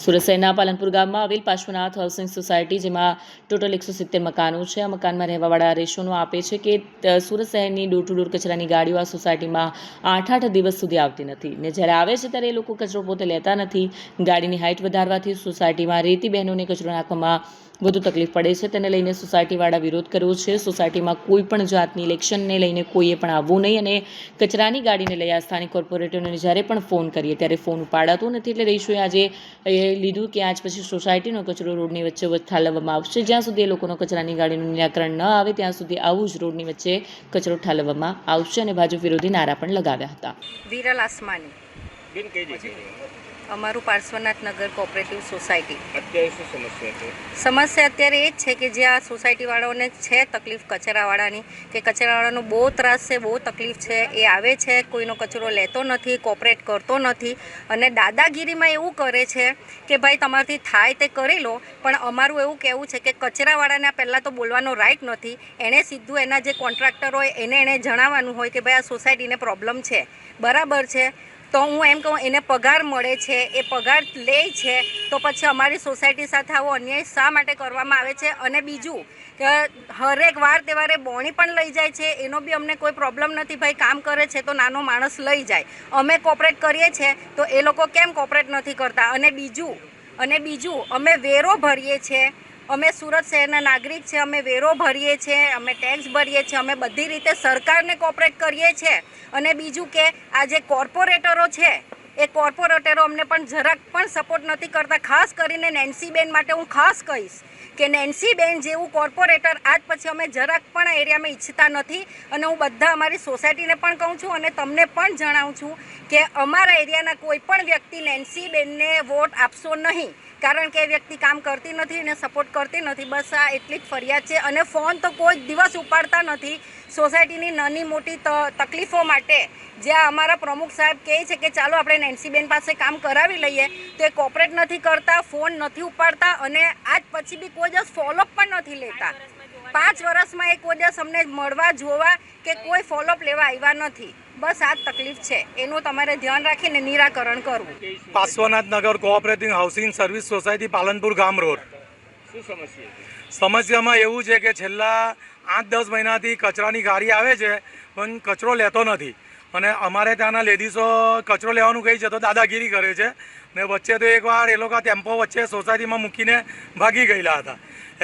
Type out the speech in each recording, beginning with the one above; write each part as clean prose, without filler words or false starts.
સુરત શહેરના પાલનપુર ગામમાં આવેલ પાર્શ્વનાથ હાઉસિંગ સોસાયટી, જેમાં ટોટલ 170 મકાનો છે. આ મકાનમાં રહેવાવાળા રેશોનો આપે છે કે સુરત શહેરની ડોર ટુ ડોર કચરાની ગાડીઓ આ સોસાયટીમાં 8-8 દિવસ સુધી આવતી નથી ને જ્યારે આવે છે ત્યારે એ લોકો કચરો પોતે લેતા નથી. ગાડીની હાઇટ વધારવાથી સોસાયટીમાં રેતી બહેનોને કચરો નાખવામાં વધુ તકલીફ પડે છે. તેને લઈને સોસાયટીવાળા વિરોધ કર્યો છે. સોસાયટીમાં કોઈ પણ જાતની ઇલેક્શનને લઈને કોઈએ પણ આવવું નહીં અને કચરાની ગાડીને લઈ આ સ્થાનિક કોર્પોરેટરને જ્યારે પણ ફોન કરીએ ત્યારે ફોન ઉપાડાતો નથી. એટલે રહીશોએ આજે લીધું કે આજ પછી સોસાયટીનો કચરો રોડની વચ્ચે ઠાલવવામાં આવશે. જ્યાં સુધી એ લોકોનો કચરાની ગાડીનું નિરાકરણ ન આવે ત્યાં સુધી આવું જ રોડની વચ્ચે કચરો ઠાલવવામાં આવશે અને ભાજપ વિરોધી નારા પણ લગાવ્યા હતા. વિરલ આસમાની અમારું પાર્શ્વનાથ નગર કોઓપરેટિવ સોસાયટી. અત્યારે શું સમસ્યા છે? સમસ્યા અત્યારે એ જ છે કે જે આ સોસાયટીવાળાઓને છે તકલીફ કચરાવાળાની, કે કચરાવાળાનો બહુ ત્રાસ છે, બહુ તકલીફ છે. એ આવે છે, કોઈનો કચરો લેતો નથી, કોઓપરેટ કરતો નથી અને દાદાગીરીમાં એવું કરે છે કે ભાઈ તમારાથી થાય તે કરી લો. પણ અમારું એવું કહેવું છે કે કચરાવાળાને પહેલાં તો બોલવાનો રાઇટ નથી. એણે સીધું એના જે કોન્ટ્રાક્ટર હોય એણે જણાવવાનું હોય કે ભાઈ આ સોસાયટીને પ્રોબ્લેમ છે, બરાબર છે. તો હું એમ કહું, એને પગાર મળે છે, એ પગાર લે છે, તો પછી અમારી સોસાયટી સાથે આવો અન્યાય શા માટે કરવામાં આવે છે? અને બીજું કે હરેક વાર તહેવારે બોણી પણ લઈ જાય છે, એનો બી અમને કોઈ પ્રોબ્લેમ નથી. ભાઈ કામ કરે છે તો નાનો માણસ લઈ જાય, અમે કોઓપરેટ કરીએ છીએ તો એ લોકો કેમ કોઓપરેટ નથી કરતા? અને બીજું અમે વેરો ભરીએ છીએ, અમે સુરત શહેરના નાગરિક છે, અમે વેરો ભરીએ છીએ, અમે ટેક્સ ભરીએ છીએ, અમે બધી રીતે સરકારને કોઓપરેટ કરીએ છીએ. અને બીજું કે આ જે કોર્પોરેટરો છે એ કોર્પોરેટરો અમને પણ જરાક પણ સપોર્ટ નથી કરતા. ખાસ કરીને નેન્સીબેન માટે હું ખાસ કહીશ કે નેન્સીબેન જેવું કોર્પોરેટર આજ પછી અમે જરાક પણ એરિયામાં ઈચ્છતા નથી. અને હું બધા અમારી સોસાયટીને પણ કહું છું અને તમને પણ જણાવું છું કે અમારા એરિયાના કોઈ પણ વ્યક્તિ નેન્સીબેનને વોટ આપશો નહીં, કારણ કે એ વ્યક્તિ કામ કરતી નથી અને સપોર્ટ કરતી નથી. બસ આ એટલી જ ફરિયાદ છે. અને ફોન તો કોઈ દિવસ ઉપાડતા નથી સોસાયટીની નાની મોટી તકલીફો માટે. જ્યાં અમારા પ્રમુખ સાહેબ કહે છે કે ચાલો આપણે નેન્સીબેન પાસે કામ કરાવી લઈએ, તો એ કોઓપરેટ નથી કરતા, ફોન નથી ઉપાડતા અને આજ પછી બી કોઈ દિવસ ફોલોઅપ પણ નથી લેતા. 5 વર્ષમાં એ કોઈ દિવસ અમને મળવા જોવા કે કોઈ ફોલોઅપ લેવા આવ્યા નથી. બસ આ જ તકલીફ છે, એનું તમારે ધ્યાન રાખીને નિરાકરણ કરવું. પાર્શ્વનાથ નગર cooperative housing service society, Palanpur ગામ રોડ. શું સમસ્યા છે? સમસ્યામાં એવું છે કે છેલ્લા 8-10 મહિનાથી કચરાની ગાડી આવે છે પણ કચરો લેતો નથી. અને અમારે ત્યાંના લેડીઝો કચરો લેવાનું કહી છે તો દાદાગીરી કરે છે. ને વચ્ચે તો એકવાર એ લોકો ટેમ્પો વચ્ચે સોસાયટીમાં મૂકીને ભાગી ગયેલા હતા.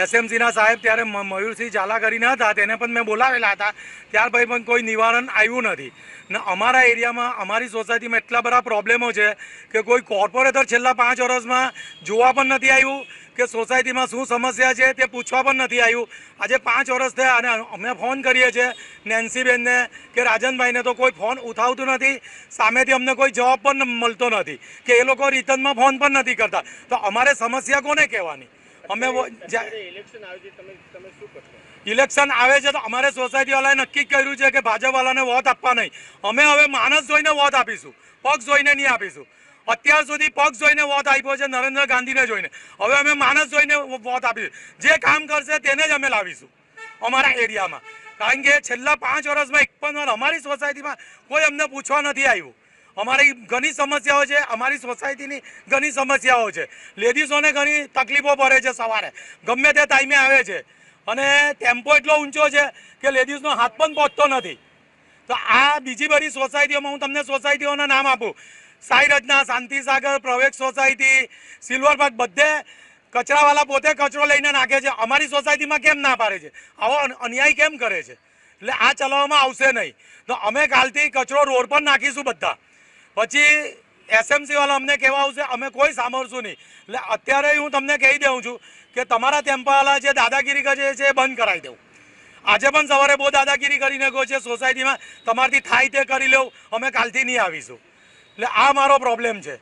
એસએમસીના સાહેબ ત્યારે મયુરસિંહ ઝાલા કરીને હતા, તેને પણ મેં બોલાવેલા હતા. ત્યાર પછી પણ કોઈ નિવારણ આવ્યું નથી. ને અમારા એરિયામાં, અમારી સોસાયટીમાં એટલા બધા પ્રોબ્લેમો છે કે કોઈ કોર્પોરેટર છેલ્લા 5 વર્ષમાં જોવા પણ નથી આવ્યું કે સોસાયટીમાં શું સમસ્યા છે તે પૂછવા પણ નથી આવ્યું. આજે 5 વર્ષ થયા અને અમે ફોન કરીએ છીએ નેન્સીબેનને કે રાજનભાઈને, તો કોઈ ફોન ઉઠાવતું નથી. સામેથી અમને કોઈ જવાબ પણ મળતો નથી કે એ લોકો રિટર્નમાં ફોન પણ નથી કરતા. તો અમારે સમસ્યા કોને કહેવાની? અમે ઇલેક્શન આવે છે તો અમારે સોસાયટીવાળાએ નક્કી કર્યું છે કે ભાજપવાળાને વોટ આપવા નહીં. અમે હવે માણસ જોઈને વોટ આપીશું, પક્ષ જોઈને નહીં આપીશું. અત્યાર સુધી પક્ષ જોઈને વોટ આપ્યો છે, નરેન્દ્ર ગાંધીને જોઈને. હવે અમે માણસ જોઈને વોટ આપીશું. જે કામ કરશે તેને જ અમે લાવીશું અમારા એરિયામાં. કારણ કે છેલ્લા 5 વર્ષમાં એક પણ વાર અમારી સોસાયટીમાં કોઈ અમને પૂછવા નથી આવ્યું. અમારી ઘણી સમસ્યાઓ છે, અમારી સોસાયટીની ઘણી સમસ્યાઓ છે. લેડીઝોને ઘણી તકલીફો પડે છે, સવારે ગમે તે ટાઈમે આવે છે અને ટેમ્પો એટલો ઊંચો છે કે લેડીઝનો હાથ પણ પહોંચતો નથી. તો આ બીજી બધી સોસાયટીઓમાં હું તમને સોસાયટીઓના નામ આપું: સાઈ રચના, શાંતિસાગર, પ્રવેશ સોસાયટી, સિલ્વર પાર્ક, બધે કચરાવાળા પોતે કચરો લઈને નાખે છે. અમારી સોસાયટીમાં કેમ ના પાડે છે? આવો અન્યાય કેમ કરે છે? એટલે આ ચલાવવામાં આવશે નહીં. તો અમે કાલથી કચરો રોડ પર નાખીશું બધા. પછી એસએમસી વાળા અમને કહેવા આવશે, અમે કોઈ સાંભળશું નહીં. એટલે અત્યારે હું તમને કહી દઉં છું કે તમારા ટેમ્પાવાળા જે દાદાગીરી કરે છે એ બંધ કરાવી દેવું. આજે પણ સવારે બહુ દાદાગીરી કરીને ગયો છે સોસાયટીમાં, તમારાથી થાય તે કરી લેવું, અમે કાલથી નહીં આવીશું. એટલે આ મારો પ્રોબ્લેમ છે.